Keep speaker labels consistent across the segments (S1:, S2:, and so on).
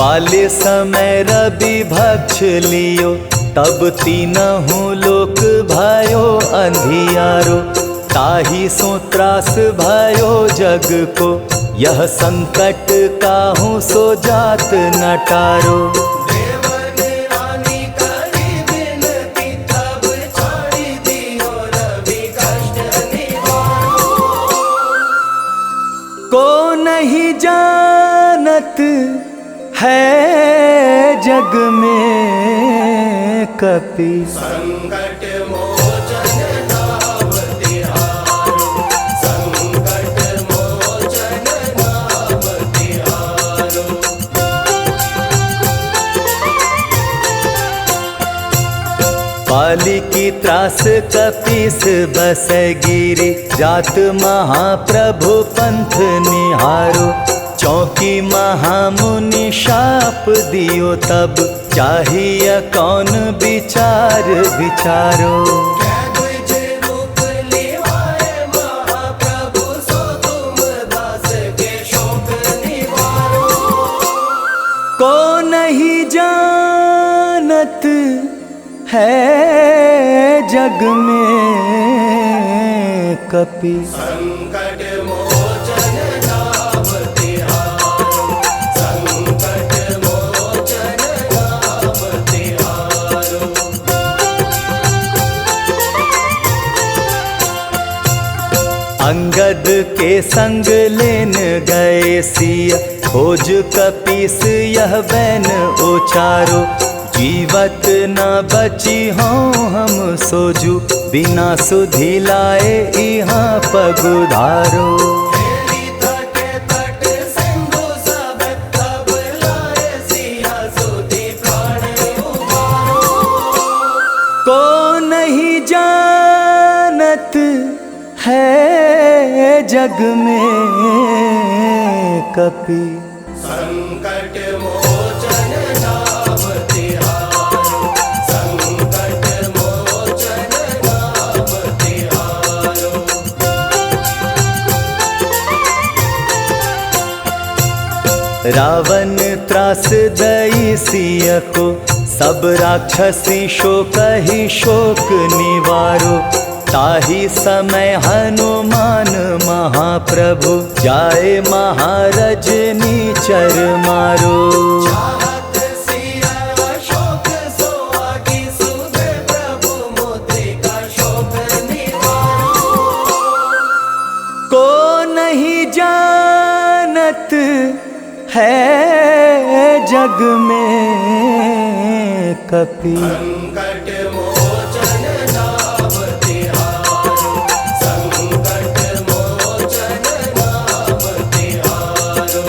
S1: पाले समय रवि भक्ष लियो, तब तीनहु लोक भयो अंधियारो। ताहि सो त्रास भयो जग को, यह संकट काहू सो जात न टारो। को नहीं जानत है जग में कपि,
S2: संकट मोचन नाम तिहारो, संकट मोचन नाम तिहारो।
S1: पाली की त्रास कपीस बस गिरी, जात महाप्रभु पंथ निहारो। चौकी महामुनि शाप दियो, तब चाहिए कौन विचार विचारो। को नहीं जानत है जग में कपि,
S2: संकट मोचन नाम तिहारो, संकट मोचन नाम तिहारो।
S1: अंगद के संग लेन गए सिया, खोज कपीस यह बैन उचारो। जीवत न बची हों हम सोजू, बिना सुधि लाए यहाँ पगुधारो। को नहीं जानत है जग में कपि,
S2: संकट मोचन नाम तिहारो, संकट मोचन नाम तिहारो।
S1: रावण त्रास दई सिय को, सब राक्षसी शोक ही शोक निवारो। ताहि समय हनुमान महाप्रभु, जाए महारजनी चर मारो।
S2: चाहत सिया शोक सोहागी, सुध प्रभु मुद्रिका शोक निवारो।
S1: को नहीं जानत है जग में कपि,
S2: संकट मोचन नाम तिहारो, संकट मोचन नाम तिहारो।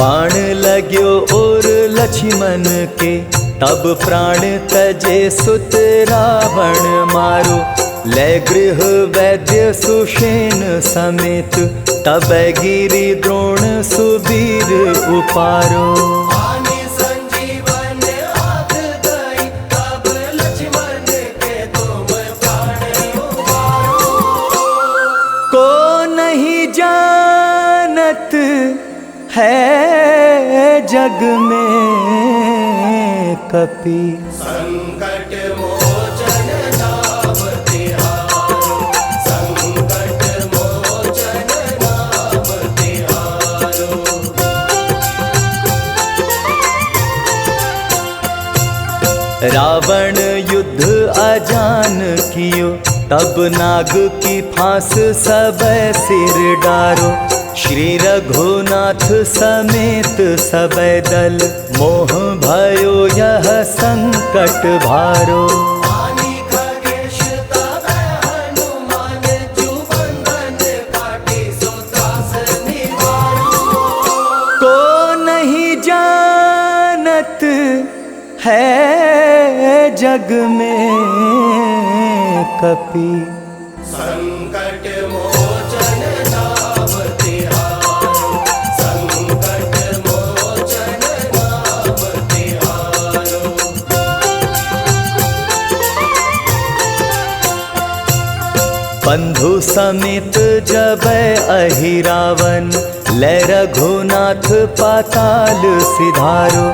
S1: बाण लाग्यो और लक्ष्मण के, तब प्राण तजे सुत रावण मारो। ले गृह वैद्य सुषेण समेत, तब गिरि द्रोण सुबीर उपारो।
S2: आनि संजीवन हाथ दई, तब लक्ष्मण के तुम प्राण उबारो।
S1: को नहीं जानत है जग में कपि,
S2: संकट मोचन नाम तिहारो, संकट मोचन नाम तिहारो।
S1: रावण युद्ध अजान कियो, तब नाग की फांस सब सिर डारो। श्री रघुनाथ समेत सब दल, मोह भयो यह संकट भारो।
S2: आनि खगेश तब हनुमान, जु बंधन काटी सो त्रास निवारो।
S1: को नहीं जानत है जग में कपि,
S2: संकट मोचन नाम तिहारो, संकट मोचन नाम तिहारो।
S1: बंधु समेत जब अहिरावन, ले रघुनाथ पाताल सिधारो।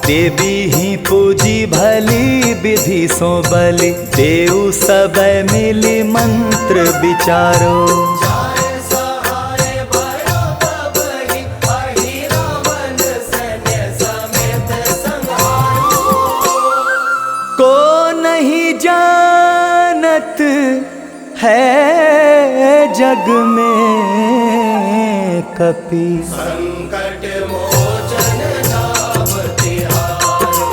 S1: देवी ही पूजी भली विधि सो बलि, देव सब मिली मंत्र विचारो।
S2: जाय सहाय भयो तब ही, अहिरावन सैन्य समेत संहारो।
S1: को नहीं जानत है जग में कपि,
S2: संकट मोचन नाम तिहारो।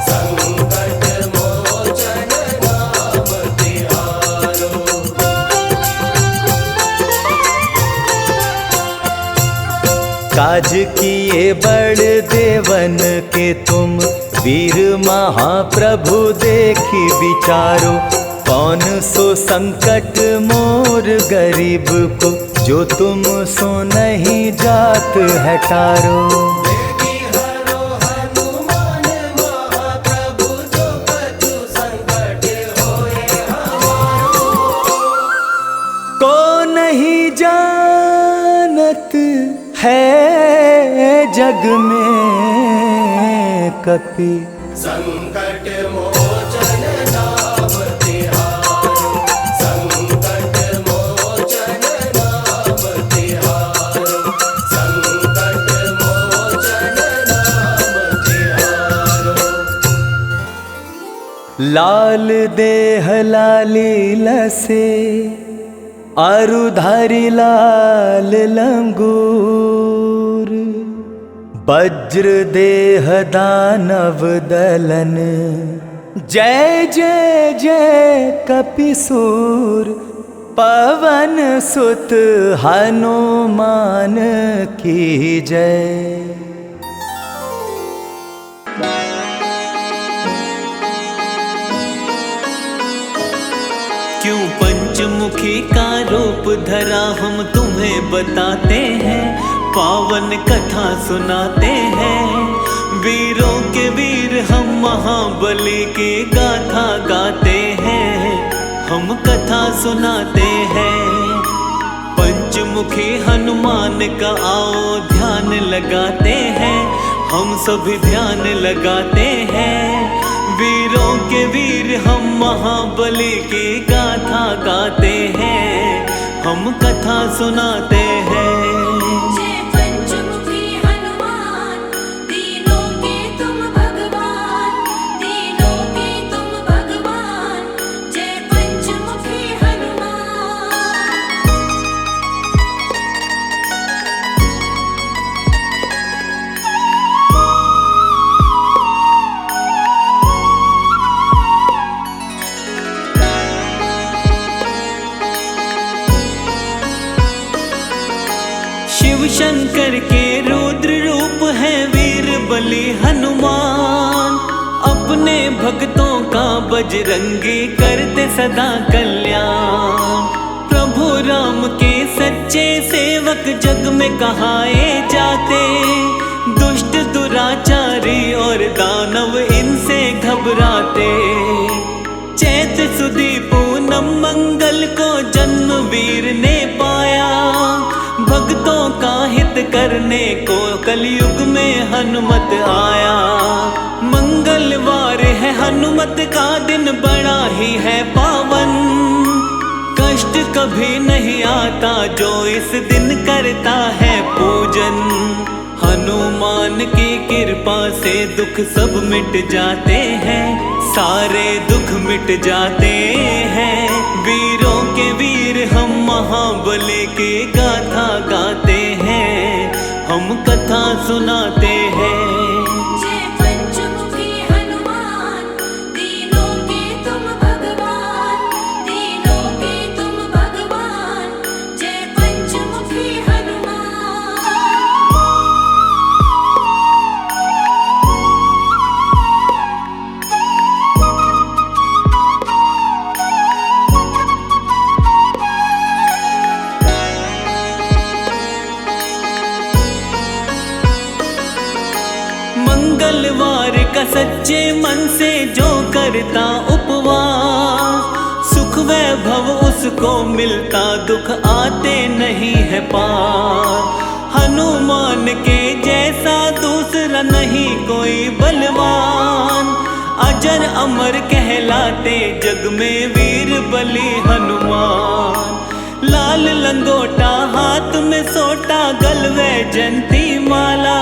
S2: संकट मोचन नाम तिहारो।
S1: काज किए बड़ देवन के तुम, वीर महाप्रभु देखी विचारो। कौन सो संकट मोर गरीब को, जो तुम सो नहीं जात है टारो।
S2: देवी हरो हनुमान महाप्रभु, जो कछु संकट होए हमारो।
S1: को नहीं जानत है जग में कपि,
S2: संकट मोचन नाम तिहारो। संकट मोचन नाम तिहारो। संकट मोचन नाम तिहारो।
S1: लाल देह लाली लसे, अरुधारी लाल लंगूर। वज्र देह दानव दलन, जय जय जय कपिसूर। पवन सुत हनुमान की जय।
S3: क्यों पंचमुखी का रूप धरा हम तुम्हें बताते हैं, पावन कथा सुनाते हैं। वीरों के वीर हम महाबली की गाथा गाते हैं, हम कथा सुनाते हैं। पंचमुखी हनुमान का आओ ध्यान लगाते हैं, हम सभी ध्यान लगाते हैं। वीरों के वीर हम महाबली की गाथा गाते हैं, हम कथा सुनाते हैं।
S4: जय पंचमुखी हनुमान, तीनों के तुम भगवान, तीनों के तुम भगवान। जय पंचमुखी हनुमान।
S3: शिव शंकर के रुद्र रूप है वीर बलि हनुमान। अपने भक्तों का बजरंगी करते सदा कल्याण। प्रभु राम के सच्चे सेवक जग में कहाए जाते, दुष्ट दुराचारी और दानव इनसे घबराते। चैत सुदी पूनम मंगल को जन्म वीर ने पाया, भक्तों का हित करने को कलयुग में हनुमत आया। मंगलवार है हनुमत का दिन, बड़ा ही है पावन। कष्ट कभी नहीं आता जो इस दिन करता है पूजन। हनुमान की कृपा से दुख सब मिट जाते हैं, सारे दुख मिट जाते हैं। वीरों के वीर हम महाबली की गाथा गाते हैं, हम कथा सुनाते हैं।
S4: जय पंचमुखी हनुमान, तीनों के तुम भगवान, तीनों के तुम भगवान। जय पंचमुखी हनुमान।
S3: मंगलवार का सच्चे मन से जो करता उपवास, सुख वैभव उसको जिसको मिलता दुख आते नहीं है पार। हनुमान के जैसा दूसरा नहीं कोई बलवान, अजर अमर कहलाते जग में वीर बली हनुमान। लाल लंगोटा हाथ में सोटा गलवे जंती माला,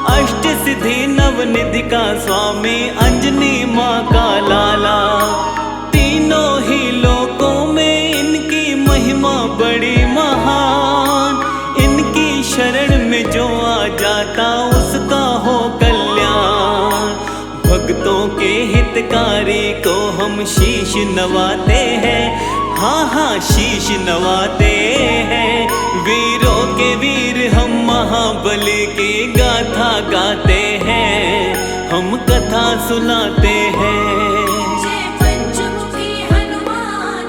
S3: अष्ट सिद्धि नवनिधि का स्वामी अंजनी माँ का लाला। तीनों ही लोकों में इनकी महिमा बड़ी महान, इनकी शरण में जो आ जाता उसका हो कल्याण। भक्तों के हितकारी को हम शीश नवाते हैं, हाँ हाँ शीश नवाते हैं। वीरों के वीर हम महाबली की गाथा गाते हैं, हम कथा सुनाते हैं।
S4: जय पंचमुखी हनुमान,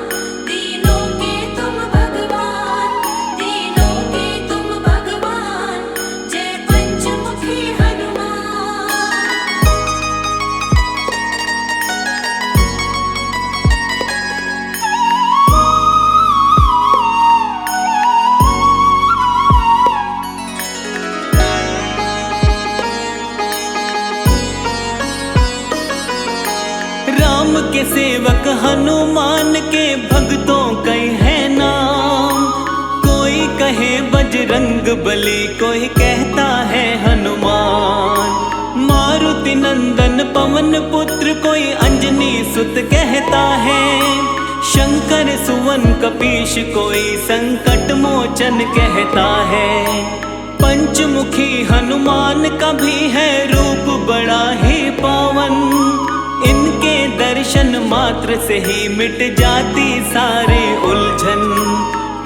S4: तीनों के तुम भगवान, तीनों के तुम भगवान। जय पंचमुखी हनुमान।
S3: राम के सेवक हनुमान के भक्तों कई है नाम। कोई कहे बजरंग बली, कोई कहता है हनुमान। मारुति नंदन पवन पुत्र, कोई अंजनी सुत कहता है। शंकर सुवन कपीश, कोई संकट मोचन कहता है। पंचमुखी हनुमान का भी है रूप बड़ा ही पावन, इनके दर्शन मात्र से ही मिट जाती सारे उलझन।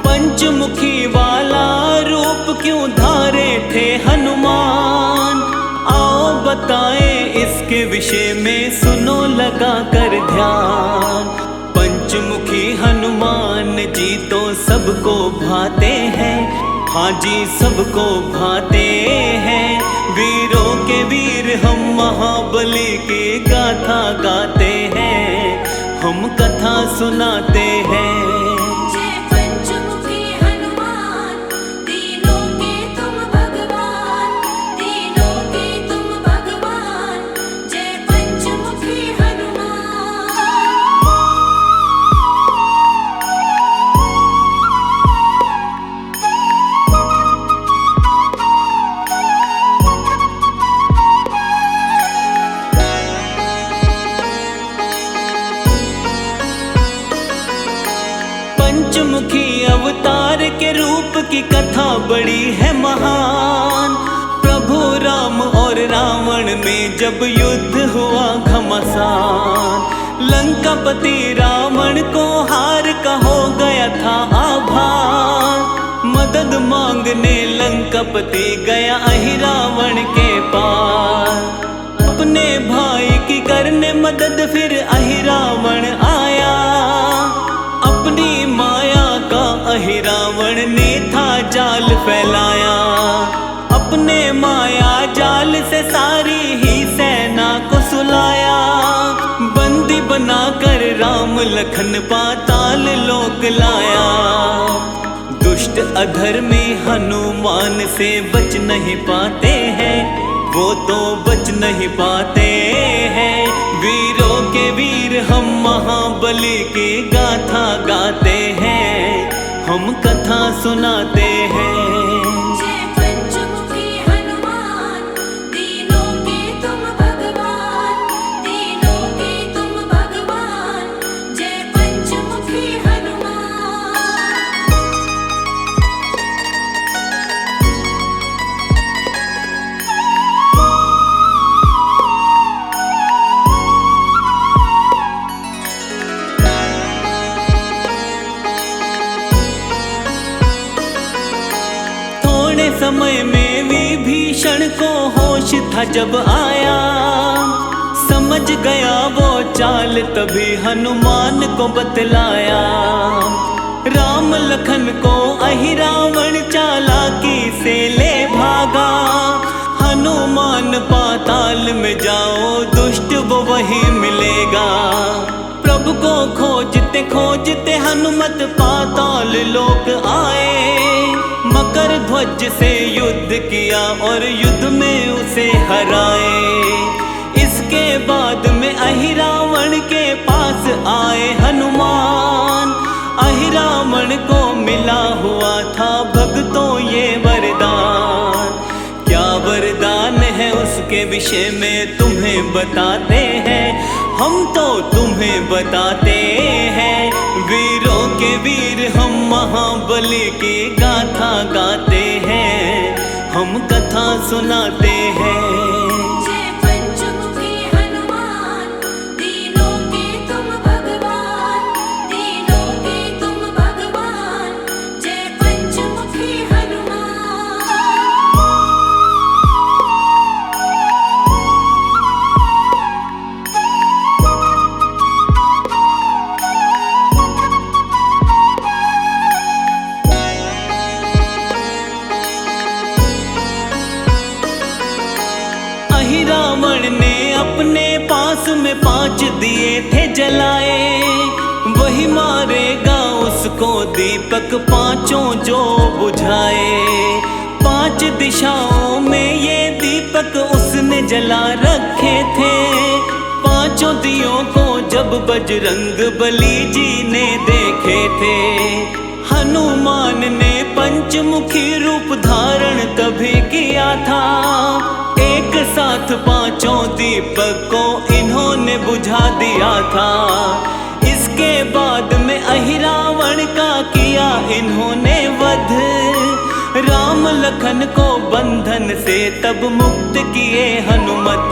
S3: पंचमुखी वाला रूप क्यों धारे थे हनुमान, आओ बताए इसके विषय में सुनो लगा कर ध्यान। पंचमुखी हनुमान जी तो सबको भाते हैं, हाँ जी सबको भाते हैं। वीरों के वीर हम महाबली की गाथा गाते हैं, हम कथा सुनाते हैं।
S4: जय पंचमुखी हनुमान, तीनों के तुम भगवान, तीनों के तुम भगवान। जय पंचमुखी हनुमान।
S3: पंचमुखी अवतार के रूप की कथा बड़ी है महान। प्रभु राम और रावण में जब युद्ध हुआ घमासान, लंकापति रावण को हार का हो गया था आभार। मदद मांगने लंकापति गया अहिरावण के पार। अपने भाई की करने मदद फिर अहिरावण आया, अपनी माया का अहिरावण ने था जाल फैलाया। अपने माया जाल से सारी ही सेना को सुलाया, बंदी बनाकर राम लखन पाताल लोक लाया। दुष्ट अधर्मी हनुमान से बच नहीं पाते हैं, वो तो बच नहीं पाते हैं। वीरों के वीर हम महाबली की गाथा गाते हैं, हम कथा सुनाते हैं।
S4: जय पंचमुखी हनुमान, तीनों के तुम भगवान, तीनों के तुम भगवान। जय पंचमुखी हनुमान।
S3: समय में विभीषण को होश था जब आया, समझ गया वो चाल तभी हनुमान को बतलाया। राम लखन को अहिरावण चालाकी से ले भागा, हनुमान पाताल में जाओ दुष्ट वो वही मिलेगा। प्रभु को खोजते खोजते हनुमत पाताल लोक आए। मकर ध्वज से युद्ध किया और युद्ध में उसे हराए। इसके बाद में अहिरावण के पास आए हनुमान। अहिरावण को मिला हुआ था भक्तों ये वरदान। क्या वरदान है उसके विषय में तुम्हें बताते हैं, हम तो तुम्हें बताते हैं। वीरों के वीर हम महाबली की गाथा गाते हैं, हम कथा सुनाते हैं।
S4: जय पंचमुखी हनुमान, तीनों के तुम भगवान, तीनों के तुम भगवान। जय पंचमुखी हनुमान।
S3: अहिरावण ने अपने पास में 5 दिए थे जलाए। वही मारेगा उसको दीपक पांचों जो बुझाए। 5 दिशाओं में ये दीपक उसने जला रखे थे। 5 दियों को जब बजरंग बली जी ने देखे थे। हनुमान ने पंचमुखी रूप धारण तभी किया था। एक साथ 5 दीपक को इन्होंने बुझा दिया था। इसके बाद में अहिरावण का किया इन्होंने वध। राम लखन को बंधन से तब मुक्त किए हनुमत।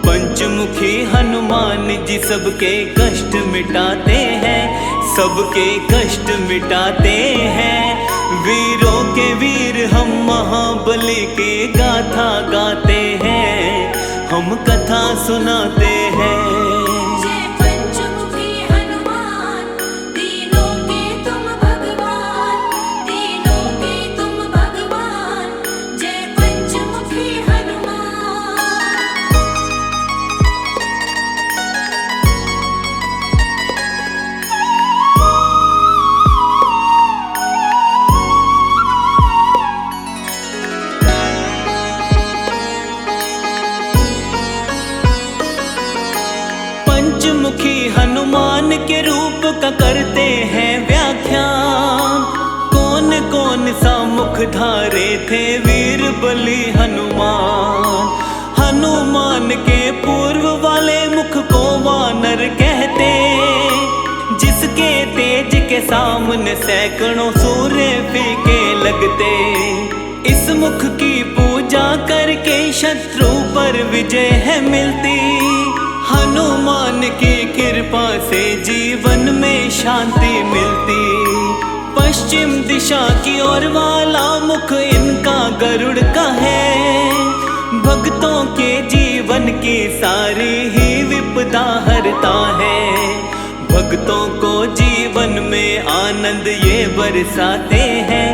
S3: पंचमुखी हनुमान जी सबके कष्ट मिटाते हैं, सबके कष्ट मिटाते हैं। वीरों के वीर हम महाबली की गाथा गाते हैं, हम कथा सुनाते हैं।
S4: जय पंचमुखी हनुमान, तीनों के तुम भगवान, तीनों के तुम भगवान। जय पंचमुखी हनुमान।
S3: पंचमुखी हनुमान के रूप का करते हैं व्याख्यान। कौन कौन सा मुख धारे थे वीर बली हनुमान। हनुमान के पूर्व वाले मुख को वानर कहते, जिसके तेज के सामने सैकड़ों सूर्य फीके लगते। इस मुख की पूजा करके शत्रु पर विजय है मिलती। हनुमान की कृपा से जीवन में शांति मिलती। पश्चिम दिशा की ओर वाला मुख इनका गरुड़ का है। भक्तों के जीवन की सारी ही विपदा हरता है। भक्तों को जीवन में आनंद ये बरसाते हैं,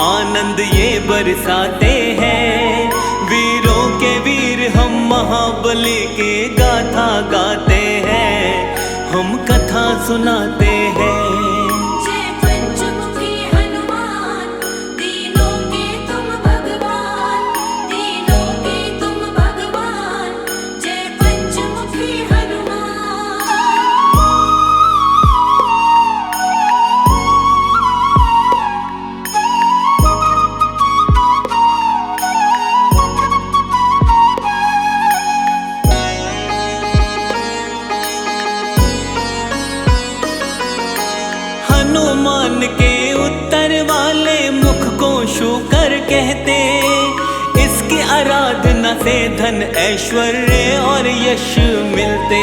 S3: आनंद ये बरसाते हैं। वीरों के वीर हम महाबली की गाथा गाते हैं, हम कथा सुनाते हैं।
S4: जय पंचमुखी हनुमान, तीनों के तुम भगवान, तीनों के तुम भगवान। जय पंचमुखी हनुमान।
S3: हनुमान के उत्तर वाले मुख को शूकर कहते। इसकी आराधना से धन ऐश्वर्य और यश मिलते।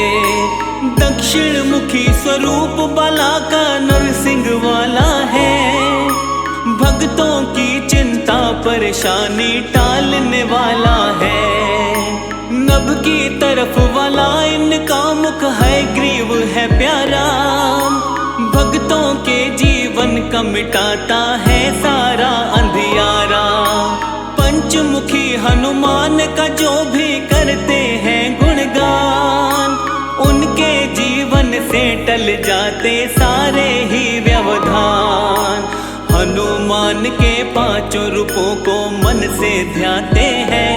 S3: दक्षिण मुखी स्वरूप बाला का नरसिंह वाला है। भक्तों की चिंता परेशानी टालने वाला है। नभ की तरफ वाला इनका मुख है ग्रीव है प्यारा। भक्तों के जीवन का मिटाता है सारा अंधियारा। पंचमुखी हनुमान का जो भी करते हैं गुणगान, उनके जीवन से टल जाते सारे ही व्यवधान। हनुमान के पांचों रूपों को मन से ध्याते हैं,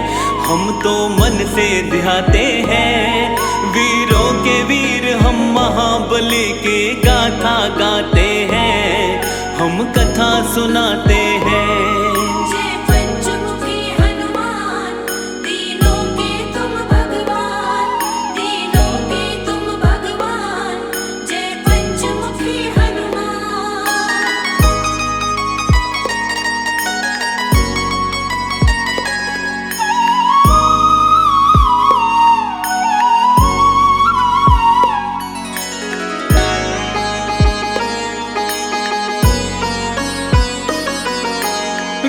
S3: हम तो मन से ध्याते हैं। वीरों के वीर हम महाबली की गाथा गाते हैं, हम कथा सुनाते हैं।
S4: जय पंचमुखी हनुमान, तीनों के तुम भगवान, तीनों के तुम भगवान। जय पंचमुखी हनुमान।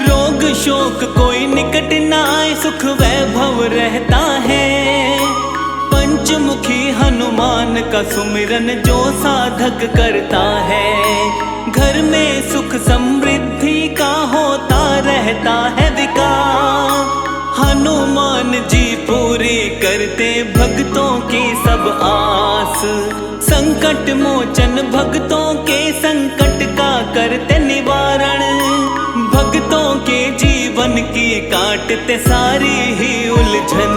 S3: रोग शोक कोई निकट न आए, सुख वैभव रहता है। पंचमुखी हनुमान का सुमिरन जो साधक करता है, घर में सुख समृद्धि का होता रहता है विकास। हनुमान जी पूरी करते भक्तों की सब आस, संकट मोचन भक्तों के संकट का करते निवारण। भक्तों के जीवन की काटते सारी ही उलझन।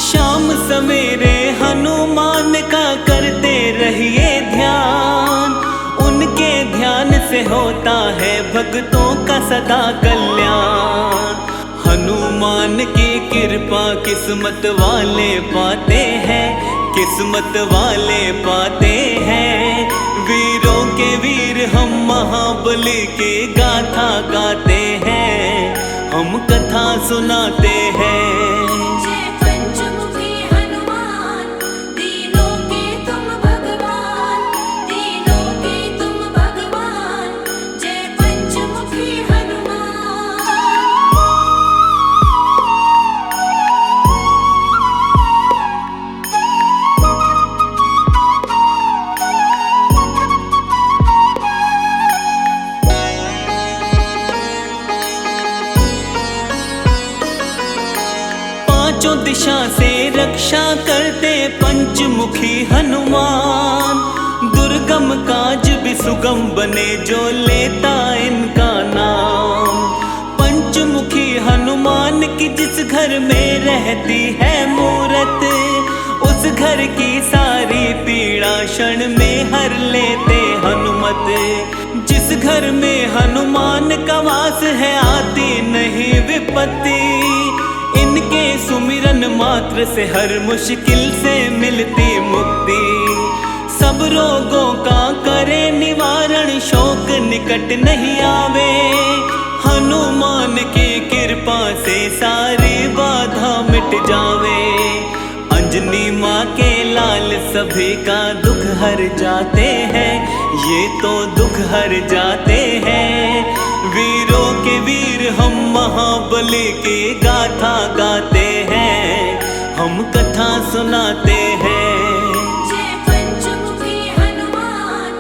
S3: शाम सवेरे हनुमान का करते रहिए ध्यान, उनके ध्यान से होता है भक्तों का सदा कल्याण। हनुमान की कृपा किस्मत वाले पाते हैं, किस्मत वाले पाते हैं। वीरों के वीर हम महाबली की गाथा गाते हैं, हम कथा सुनाते हैं।
S4: जय पंचमुखी हनुमान, तीनों के तुम भगवान, तीनों के तुम भगवान। जय पंचमुखी हनुमान।
S3: पांचों दिशा से रक्षा करते पंचमुखी हनुमान। दुर्गम काज भी सुगम बने जो लेता इनका नाम। पंचमुखी हनुमान की जिस घर में रहती है मूरत, उस घर की सारी पीड़ा क्षण में हर लेते हनुमत। जिस घर में हनुमान का वास है आती नहीं विपत्ति, इनके सुमिरन मात्र से हर मुश्किल से मिलती मुक्ति। सब रोगों का करे निवारण, शोक निकट नहीं आवे। हनुमान की कृपा से सारी बाधा मिट जावे। अंजनी माँ के लाल सभी का दुख हर जाते हैं, ये तो दुख हर जाते हैं। वीरों के वीर हम महाबली की गाथा गाते हैं, हम कथा सुनाते हैं।
S4: जय पंचमुखी हनुमान,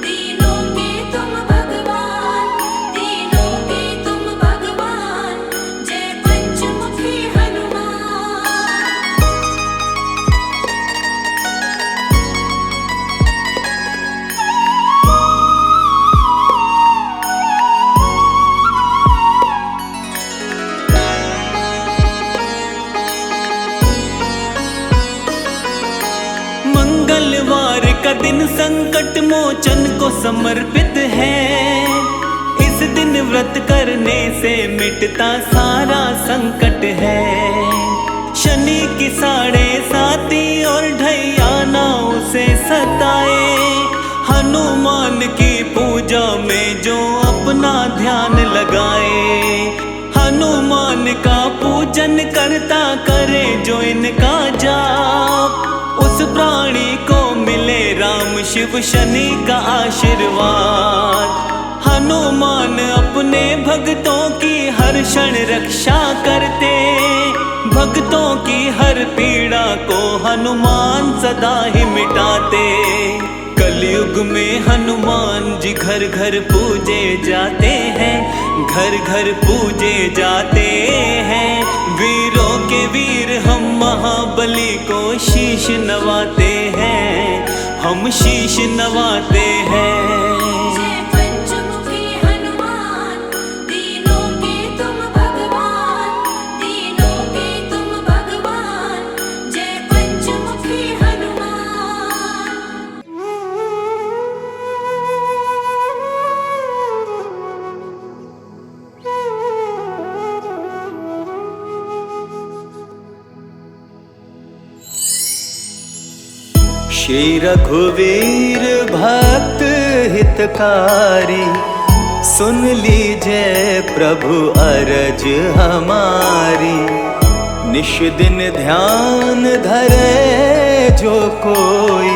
S4: तीनों के तुम भगवान, तीनों के तुम भगवान। जय पंचमुखी हनुमान।
S3: मंगलवार का दिन संकट मोचन को समर्पित है। इस दिन व्रत करने से मिटता सारा संकट है। शनि की 7.5 और ढैया ना उसे सताए। हनुमान की पूजा में जो अपना ध्यान लगाए, हनुमान का पूजन करता करे जो इनका जाप, उस प्राणी को मिले राम शिव शनि का आशीर्वाद। हनुमान अपने भक्तों की हर क्षण रक्षा करते, भक्तों की हर पीड़ा को हनुमान सदा ही मिटाते। कलयुग में हनुमान जी घर घर पूजे जाते हैं, घर घर पूजे जाते हैं। वीरों के वीर हम महाबली को शीश नवाते हैं, हम शीश नवाते हैं।
S4: जय पंचमुखी हनुमान, दीनों के तुम भगवान, दीनों के तुम भगवान। जय पंचमुखी हनुमान।
S1: श्री रघुवीर भक्त हितकारी, सुन लीजिए प्रभु अरज हमारी। निश दिन ध्यान धरे जो कोई,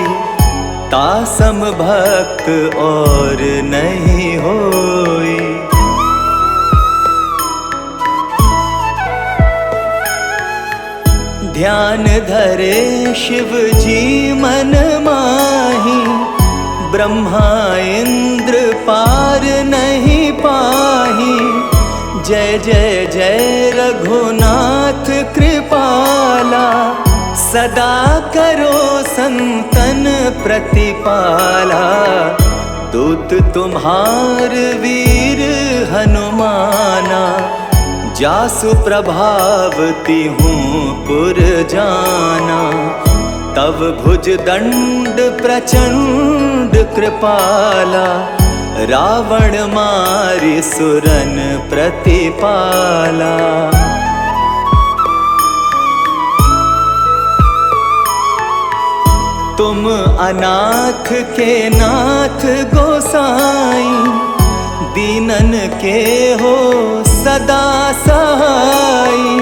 S1: तासम भक्त और नहीं होई। ध्यान धरे शिव जी मन माही, ब्रह्मा इंद्र पार नहीं पाही। जय जय जय रघुनाथ कृपाला, सदा करो संतन प्रतिपाला। दूत तुम्हार वीर हनुमाना, जासु प्रभावती हूँ पुर जाना। तव भुज दंड प्रचंड कृपाला, रावण मारि सुरन प्रतिपाला। तुम अनाथ के नाथ गोसाई, दीनन के हो सदा सहाई।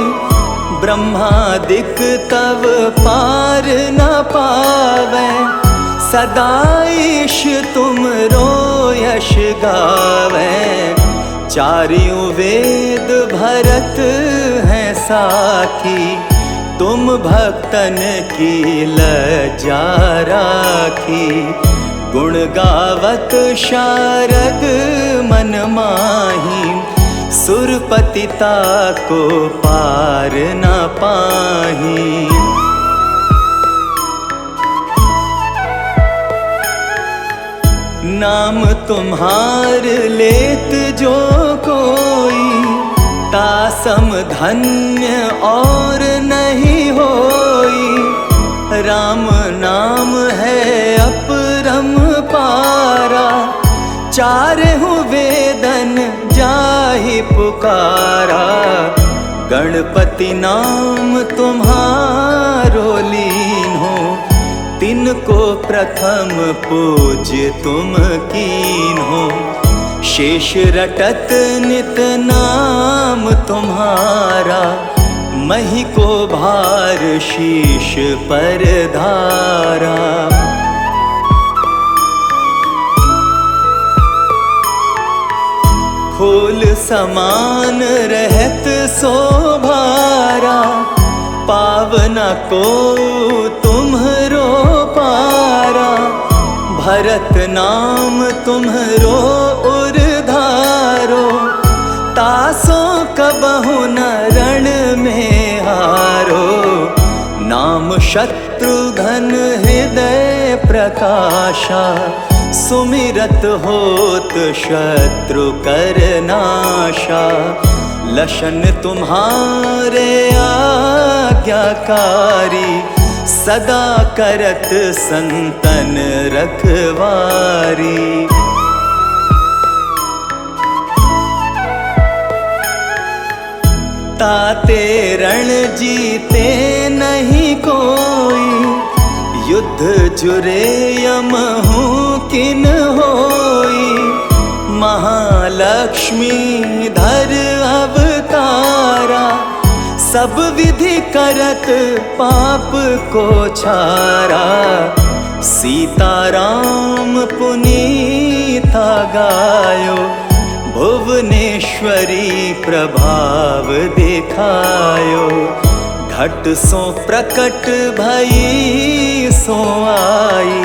S1: ब्रह्मादिक तव पार न पावै, सदा ईश तुम रो यश गावै। चारियों वेद भरत हैं साखी, तुम भक्तन की लज्जा राखी। गुण गावत शारद मन माही, सुरपतिता को पार न पाही। नाम तुम्हार लेत जो कोई, तासम धन्य और नहीं होई। राम नाम है अपरम पारा, चारहु वेदन जाहि पुकारा। गणपति नाम तुम्हारो लीन हो, तिनको प्रथम पूज्य तुम कीन हो। शेष रटत नित नाम तुम्हारा, मही को भार शीश पर धारा। फूल समान रहत शोभारा, पावना को तुम्हरो पारा। भरत नाम तुम्हरो उरधारो, तासो कबहु न रण में हारो। नाम शत्रुघ्न हृदय प्रकाशा, सुमिरत होत शत्रु कर नाशा। लशन तुम्हारे आज्ञाकारी, सदा करत संतन रखवारी। ताते रण जीते नहीं कोई, युद्ध जुरे यम हूँ किन होई। महालक्ष्मी धर अवतारा, सब विधि करत पाप को छारा। सीताराम पुनीता गायो, भुवनेश्वरी प्रभाव दिखायो। घट सो प्रकट भई सो आई,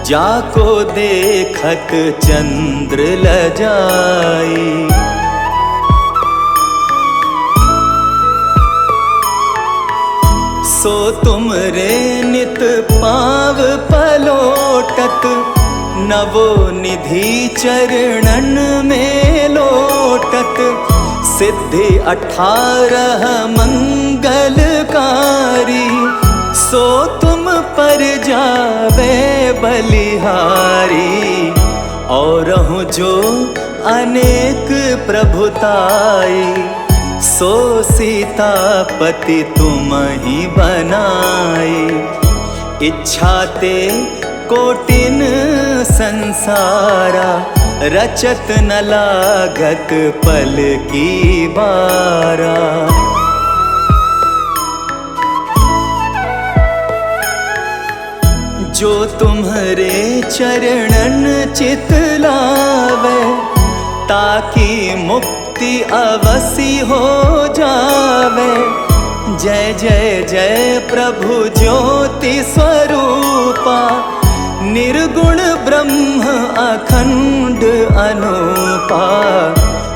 S1: जाको देखत चंद्र लजाई। सो तुम रे नित पाव पलोए, लोटत, नवो निधि चरणन में लोटत। सिद्धि 18 मंगलकारी, सो तुम पर जावे बलिहारी। और जो अनेक प्रभुताई, सो सीतापति तुम ही बनाई। इच्छा ते कोटिन संसारा, रचत न लागत पल की बारा। जो तुम्हारे चरणन चित लावे, ताकि मुक्ति अवसी हो जावे। जय जय जय प्रभु ज्योति स्वरूपा, निर्गुण ब्रह्म अखंड अनूपा।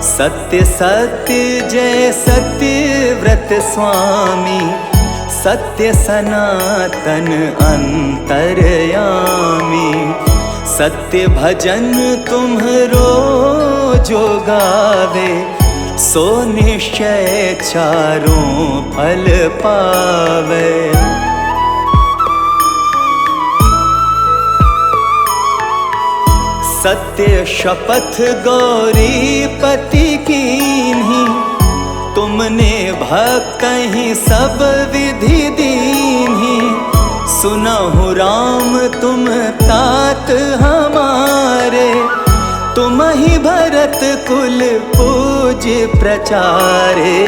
S1: सत्य सत्य जय सत्य व्रत स्वामी, सत्य सनातन अंतर्यामी। सत्य भजन तुम्हरो जो गावे, सो निश्चय चारों फल पावे। सत्य शपथ गौरीपति कीन्ही, तुमने भक्त ही सब विधि दीन्ही। सुनहु राम तुम तात हमारे, तुम ही भरत कुल पूज प्रचारे।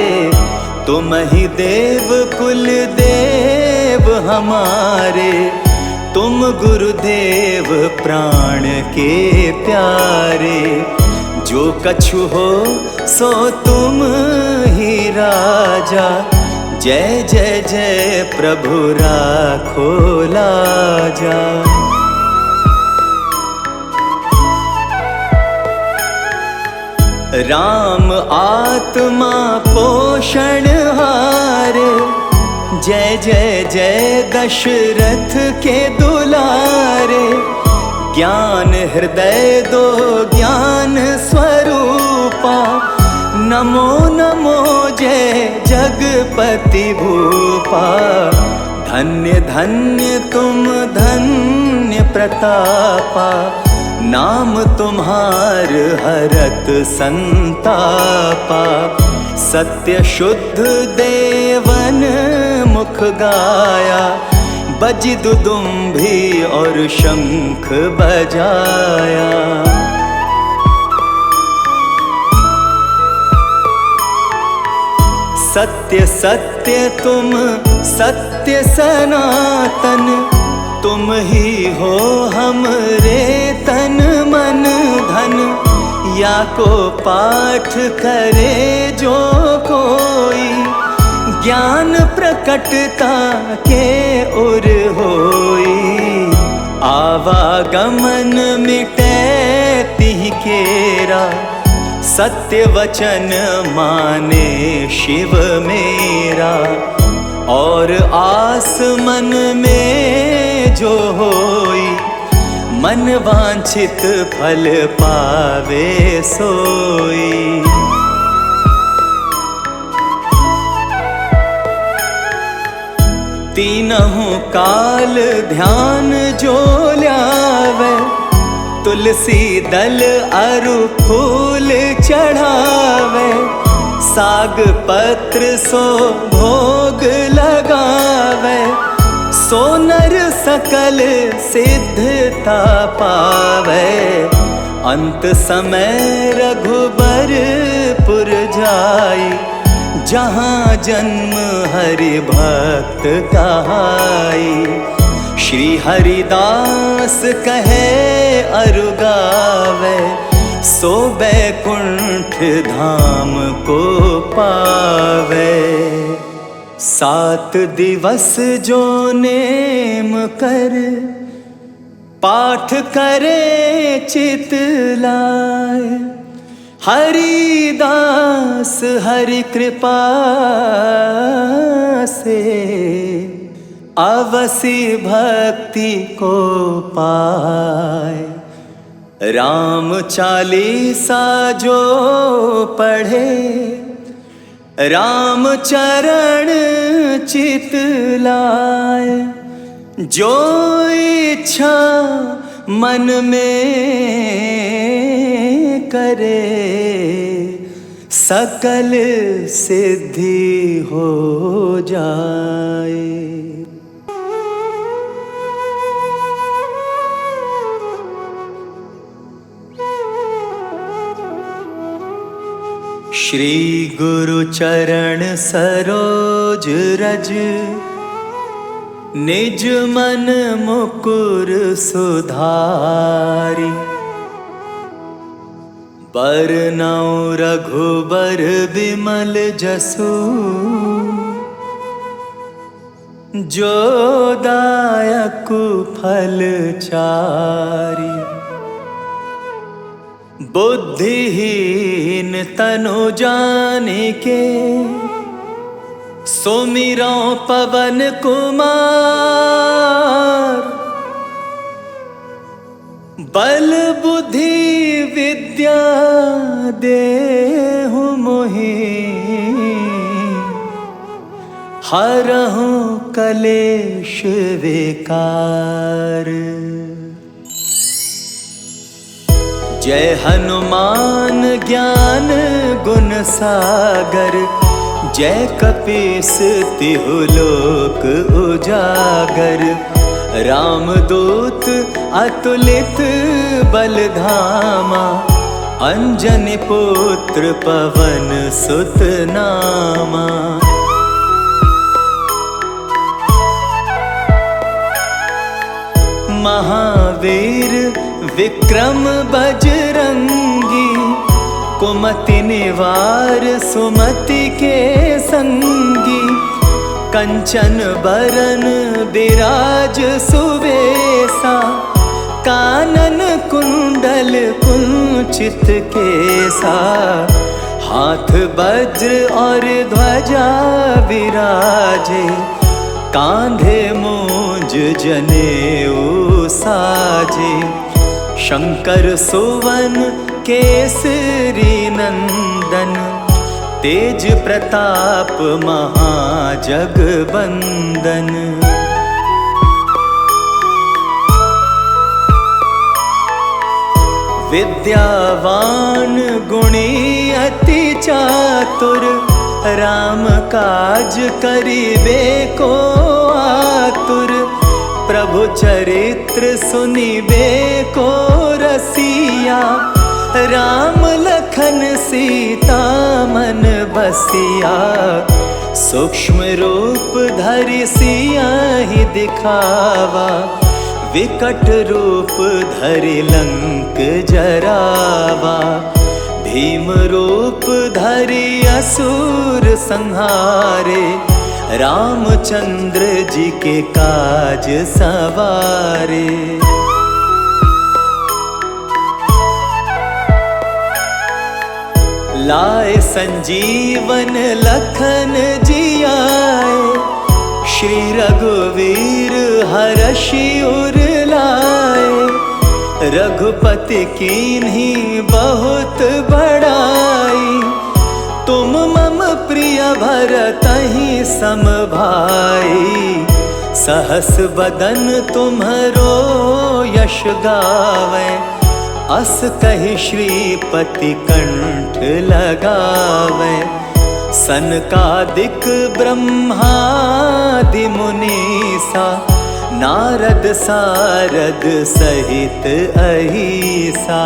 S1: तुम ही देव कुल देव हमारे, तुम गुरुदेव प्राण के प्यारे। जो कछु हो सो तुम ही राजा, जय जय जय प्रभु राखो लाजा। राम आत्मा पोषण हारे, जय जय जय दशरथ के दुलारे। ज्ञान हृदय दो ज्ञान स्वरूपा, नमो नमो जय जगपति भूपा। धन्य धन्य तुम धन्य प्रतापा, नाम तुम्हार हरत संतापा। सत्य शुद्ध देवन मुख गाया, बजि दुदुम्भी और शंख बजाया। सत्य सत्य तुम सत्य सनातन, तुम ही हो हमरे तन मन धन। या को पाठ करे जो कोई, ज्ञान प्रकटता के उर होई। आवागमन मिटे तिहि केरा, सत्य वचन माने शिव मेरा। और आस मन में जो होई, मन वांछित फल पावे सोई। तीनहु काल ध्यान जो ल्यावे, तुलसी दल अरु फूल चढ़ावे। साग पत्र सो भोग लगावे, सो नर सकल सिद्धता पावे। अंत समय रघुबरपुर जाई, जहाँ जन्म हरि भक्त कहाई। श्री हरिदास कहे अरु गावे, सो बैकुंठ धाम को पावे। 7 दिवस जो नेम कर, पाठ करे चित लाए। हरिदास हरि कृपा से, अवसी भक्ति को पाए। राम चालीसा जो पढ़े, राम चरण चित लाए। जो इच्छा मन में करे, सकल सिद्धि हो जाए। श्री गुरु चरण सरोज रज, निज मन मुकुर सुधारी। बरनउँ रघुबर बिमल जसु, जो दायक फल चारी। बुद्धिहीन तनु जानिके, सुमिरौ पवन कुमार। बल बुद्धि विद्या देहु मोहि, हरहु कलेश विकार। जय हनुमान ज्ञान गुण सागर, जय कपीस तिहु लोक उजागर। रामदूत अतुलित बल धामा, अंजनी पुत्र पवन सुत नामा। महावीर विक्रम बजरंगी, कुमति निवार सुमति के संगी। कंचन बरन बिराज सुवेसा, कानन कुंडल कुंचित केसा। हाथ वज्र और ध्वजा विराजे, कांधे मूंज जनेऊ साजे। शंकर सुवन केसरी नंदन, तेज प्रताप महाजगबंदन। विद्यावान गुणी अति चातुर, राम काज करिबे को आतुर। प्रभु चरित्र सुनिबे को रसिया, राम लखन सीता मन बसिया। सूक्ष्म रूप धरि सियाहि दिखावा, विकट रूप धरि लंक जरावा। भीम रूप धरि असुर संहारे, रामचंद्र जी के काज सवारे। लाए संजीवन लखन जियाए, श्री रघुवीर हरषि उर लाए। रघुपति कीन्ही बहुत बड़ाई, तुम मम प्रिय भरतहि सम भाई। सहस बदन तुम्हरो यश गावै, अस कहि श्रीपति कंठ लगावै। सनकादिक ब्रह्मादि मुनीसा, नारद सारद सहित अहिसा।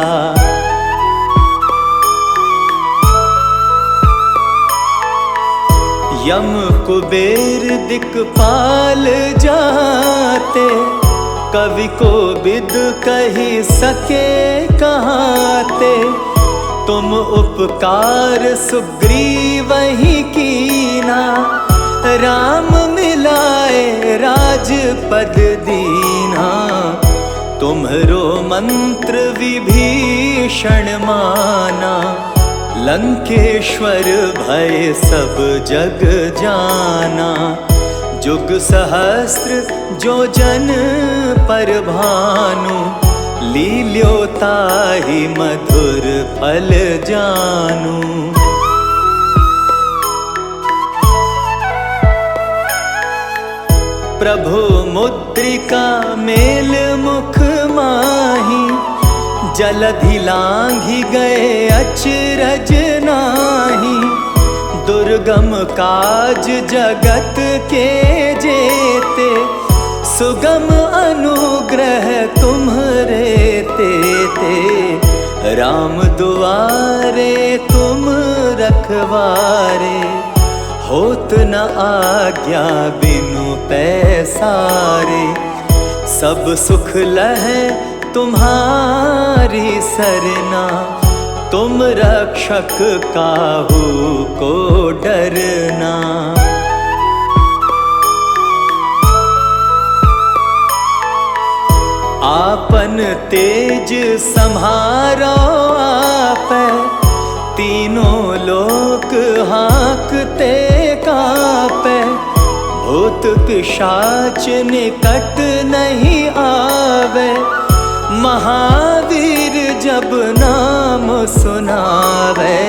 S1: यम कुबेर दिक्पाल जाते, कवि को बिद कही सके कहाते। तुम उपकार सुग्रीवहि कीना, राम मिलाए राजपद दीना। तुम्हरो मंत्र विभीषण माना, लंकेश्वर भय सब जग जाना। जुग सहस्त्र जो जन पर भानु, लील्यो ताहि मधुर फल जानु। प्रभु मुद्रिका मेल मुख माही, जलधि लांघि गए अचरज नाही। दुर्गम काज जगत के जेते, सुगम अनुग्रह तुम्हरे तेते। राम दुआरे तुम रखवारे, होत न आज्ञा बिनु पैसारे। सब सुख लहै तुम्हारी सरना, तुम रक्षक काहू को डरना। आपन तेज सम्हारो आपै, तीनों लोक हाँकते कापै। भूत पिशाच निकट नहीं आवे, महावीर जब नाम सुनावे।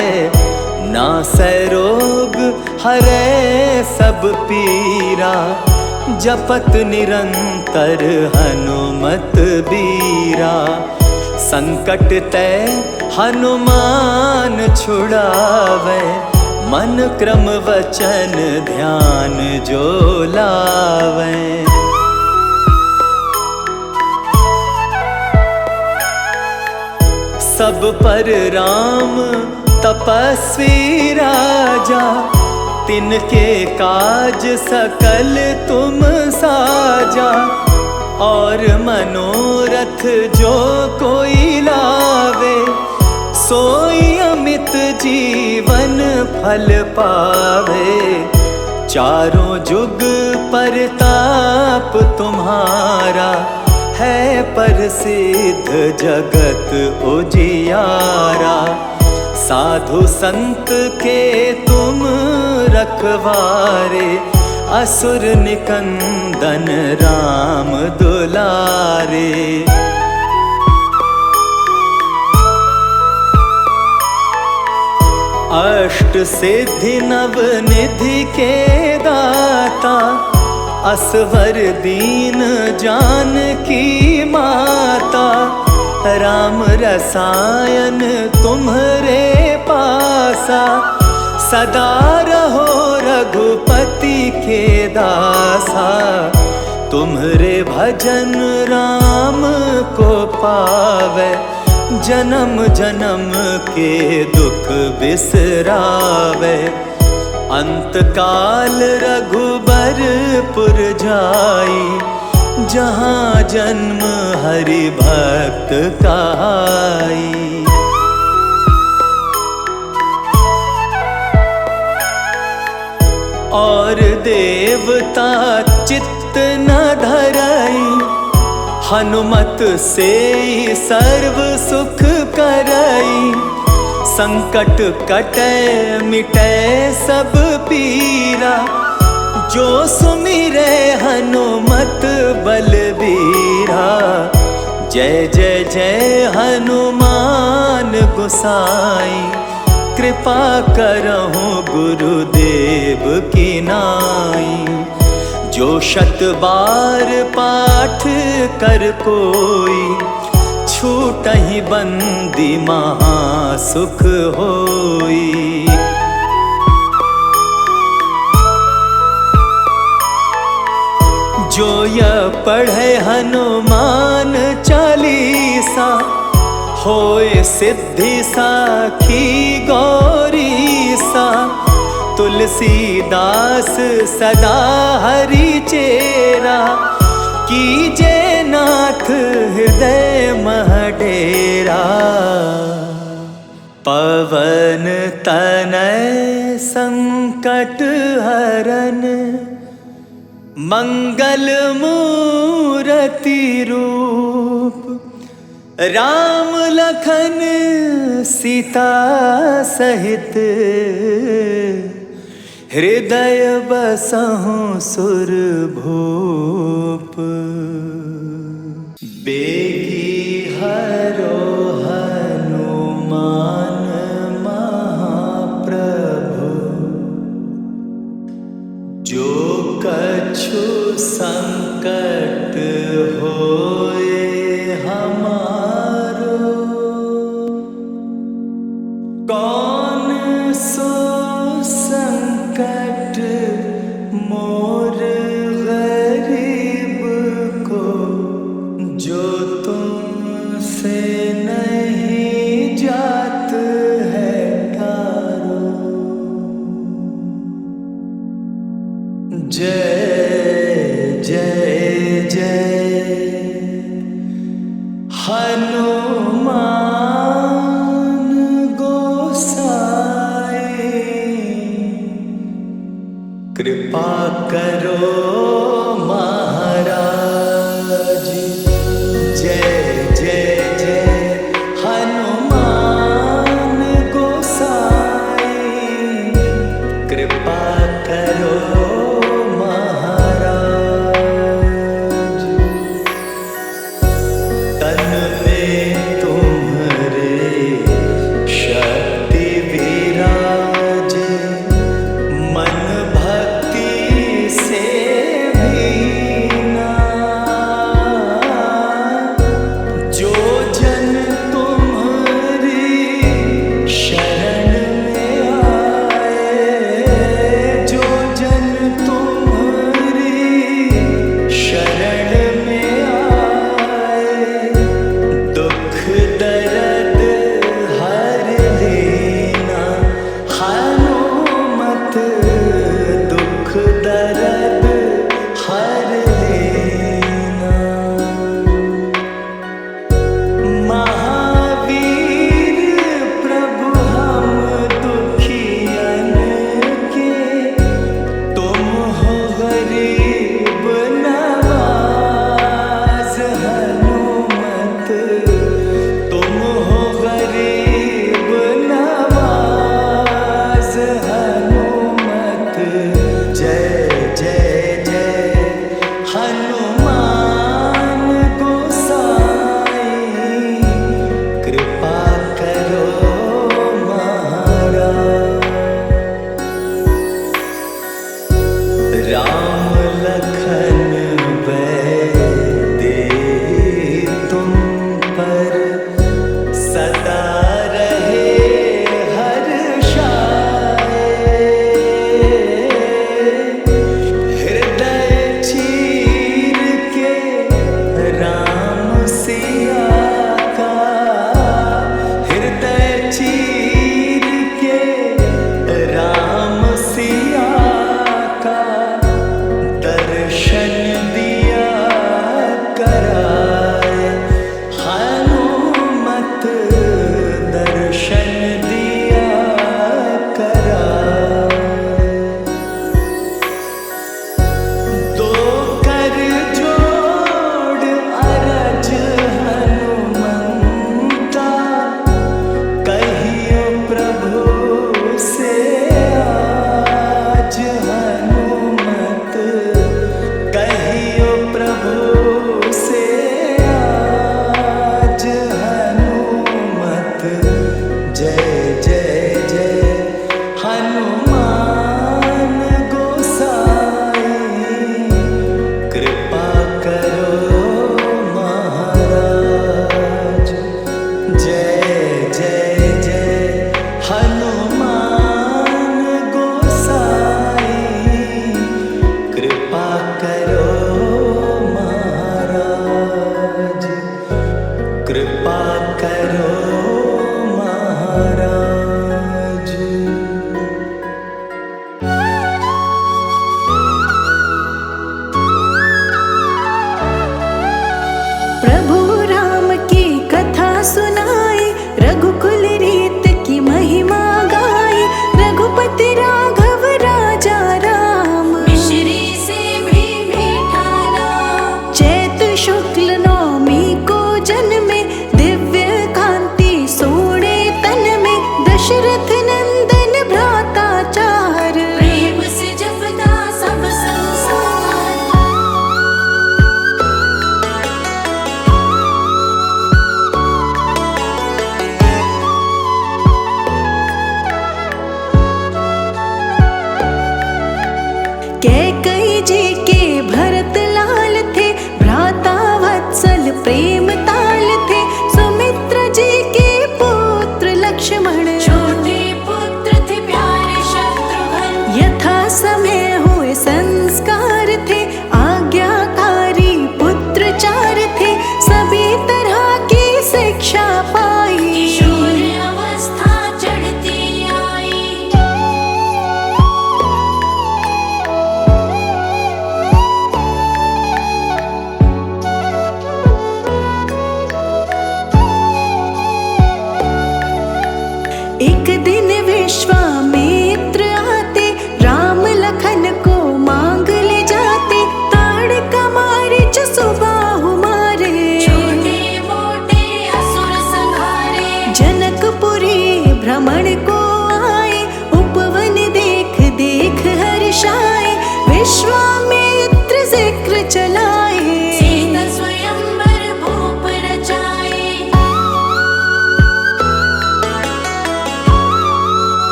S1: नासै रोग हरै सब पीरा, जपत निरंतर हनुमत बीरा। संकट ते हनुमान छुड़ावे, मन क्रम वचन ध्यान जो लावे। सब पर राम तपस्वी राजा, तिनके काज सकल तुम साजा। और मनोरथ जो कोई लावे, सोई अमित जीवन फल पावे। चारों जुग परताप तुम्हारा, है प्रसिद्ध जगत उजियारा। साधु संत के तुम रखवारे, असुर निकंदन राम दुलारे। अष्ट सिद्धि नव निधि के दाता, असवर दीन जानकी माता। राम रसायन तुम्हरे पासा, सदा रहो रघुपति के दासा। तुम्हरे भजन राम को पावे, जन्म जन्म के दुख बिसरावे। अंत काल रघुबरपुर जाई, जहाँ जन्म हरि भक्त कहाई। और देवता चित्त न धरई, हनुमत से सर्व सुख करई। संकट कटै मिटै सब पीरा, जो सुमिरै हनुमत बलबीरा। जय जय जय हनुमान गोसाई, कृपा करहु गुरुदेव की नाई। जो शत बार पाठ कर कोई, छूटहि बंदी महा सुख होई। जो यह पढ़े हनुमान चालीसा, होए सिद्धि साखी गौरीसा। तुलसीदास सदा हरि चेरा, कीजे नाथ हृदय मह डेरा। पवन तनय संकट हरन, मंगल मूरति रूप। राम लखन सीता सहित, हृदय बसहु सुर भूप। बेगी हरो हनुमान महाप्रभु, जो कछु संकट होए हमारो। कौन सो संकट मोर गरीब को, जो तुमसे नहीं जात है कारो। जय जय जय हनुमान गोसाई, कृपा करो महाराज। जय जय जय हनुमान गोसाई, कृपा करो महाराज। तन में तुम्हारे शक्ति विराजे, मन भक्ति से भीना।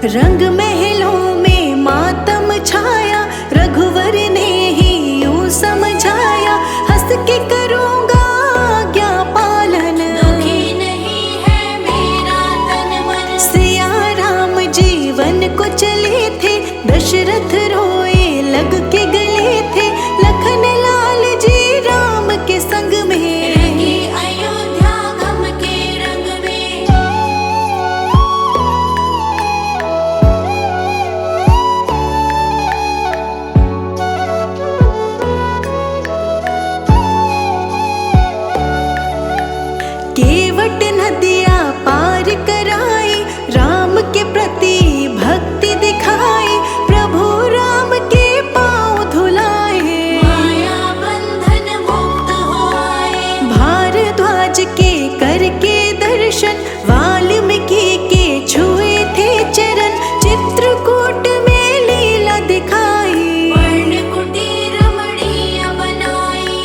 S5: रंग महलों में मातम छाया, रघुवर ने ही यूं समझाया, हंस के करूँगा आज्ञा पालन,
S4: दुखी नहीं है मेरा तन मन।
S5: सिया राम जीवन को चले थे, दशरथ रोए लग के गले थे, लखन लाल जी राम के संग में,
S4: रंगी अयोध्या गम के रंग में।
S5: केवट नदियाँ पार कराई, राम के प्रति भक्ति दिखाई, प्रभु राम के पाँव धुलाए,
S4: माया बंधन मुक्त हो आए।
S5: भारद्वाज के करके दर्शन, वाल्मीकि के छुए थे चरण, चित्रकूट में लीला दिखाई,
S4: वर्ण कुटीर रमणीय बनाई।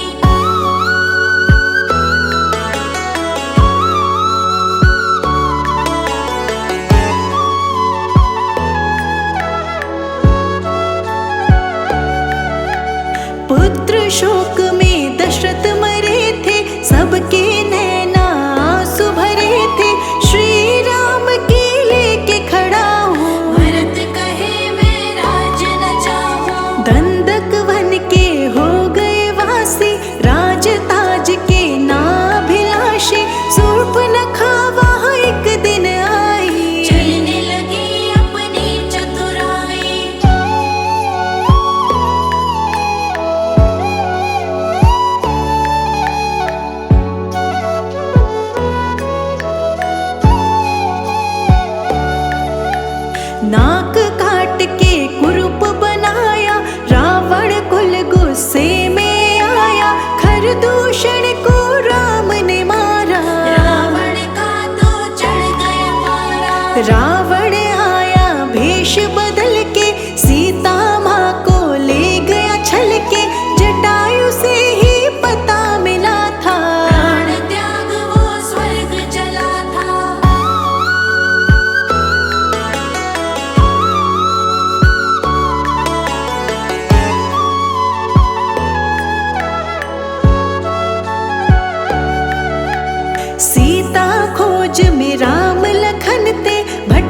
S5: पुत्र शोक में दशरथ मरे थे, सबके नैना आंसू भरे थे, श्री राम की लेके खड़ा हूँ,
S4: भरत कहे मैं राज न चाहूं।
S5: दंडक वन के हो गए वासी, राज ताज के नाभिलाषी, शूर्पणखा वहाँ एक दिन आई,
S4: चलने लगी अपनी चतुराई।
S5: नाक काट के कुरूप बनाया, रावण कुल गुस्से में आया, खरदूषण को राम ने मारा,
S4: रावण का तो चढ़ गया पारा।
S5: रावण आया भेष बदल के, सीता माँ को ले गया छल के, जटायु से ही पता मिला था,
S4: प्राण त्याग वो स्वर्ग चला था।
S5: सीता खोज में राम लखन ते, भट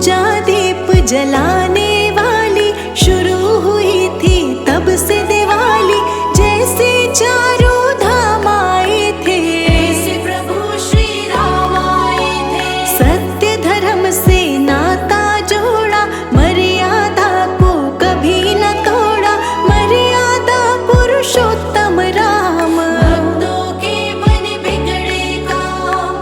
S5: पूजा दीप जलाने वाली शुरू हुई थी तब से दिवाली। जैसे चारों धाम आए थे,
S4: ऐसे प्रभु श्री राम आए थे।
S5: सत्य धर्म से नाता जोड़ा, मर्यादा को कभी न तोड़ा। मर्यादा पुरुषोत्तम राम,
S4: भक्तों के मन बिगड़े काम।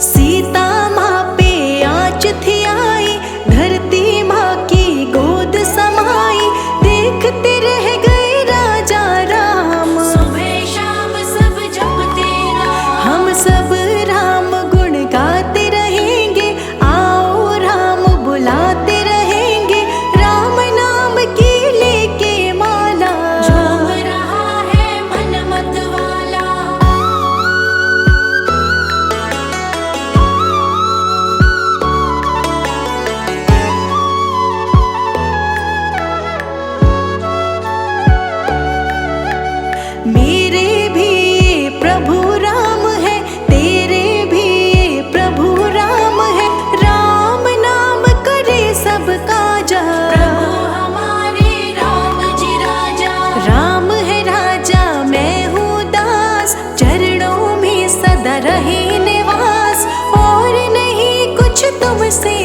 S5: सीता माँ पे आँच थी आई, धरती माँ की गोद समाई। देखते रह गए राजा राम,
S4: सुबह शाम सब जपते नाम।
S5: हम सब राम गुण गाते रहेंगे। आओ राम बुलाते रहेंगे, राम नाम की लेके माला।
S4: झूम रहा है मन मत वाला।
S5: मेरे भी ये प्रभु राम है, तेरे भी ये प्रभु राम है। राम नाम करे सब काजा,
S4: प्रभु हमारे राम जी राजा।
S5: राम है राजा मैं हूँ दास, चरणों में सदा रहे निवास। और नहीं कुछ तुमसे